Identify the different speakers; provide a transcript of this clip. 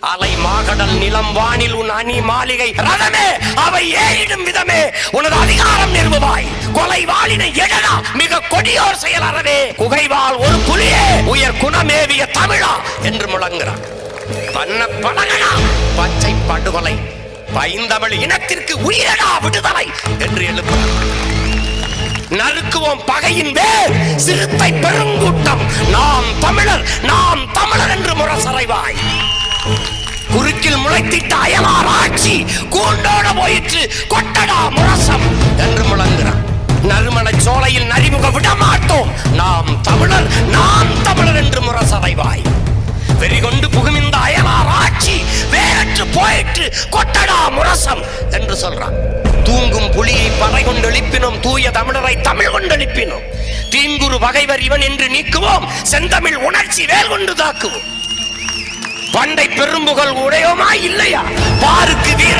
Speaker 1: அலை மாகடல் நிலம் வானில் உன் அணி மாளிகை ரதமே அவை ஏறிடும் விதமே உனது அதிகாரம் நிறுவுவாய். கொலை வாளினை எழலா மிக கொடியோர் செயல் அறவே குகைவாள் ஒரு புலியே உயர் குணமேவிய தமிழா என்று முழங்குகிறார். பண்ண பழகனா பச்சை படுகொலை பைந்தமிழ் இனத்திற்கு உயிரடா விடுதலை என்று எழுப்புகிறார். நறுக்குவோம் பகையின் வேர் சிறுத்தை பெருங்கூட்டம் நாம் தமிழர் என்று முரசறைவாய். குறுக்கில் முளைத்திட்ட அயலார் ஆட்சி கூண்டோட போயிற்று கொட்டடா முரசம் என்று முழங்குகிறார். நறுமண சோலையில் நரிமுக விடமாட்டோம் நாம் தமிழர் என்று முரசறைவாய். வெறிகொண்டு புகும் இந்த அயலார் ஆட்சி வேறற்று போயிற்று கொட்டடா முரசம் என்று சொல்றான். தூங்கும் புலியை பறை கொண்டு எழுப்பினோம் தூய தமிழரை தமிழ் கொண்டு எழுப்பினோம். தீங்குரு பகைவர் இவன் என்று நீக்குவோம் செந்தமிழ் உணர்ச்சி வேல் கொண்டு தாக்குவோம். பண்டை பெரும்புகள் உடையோமா இல்லையா பாருக்கு வீர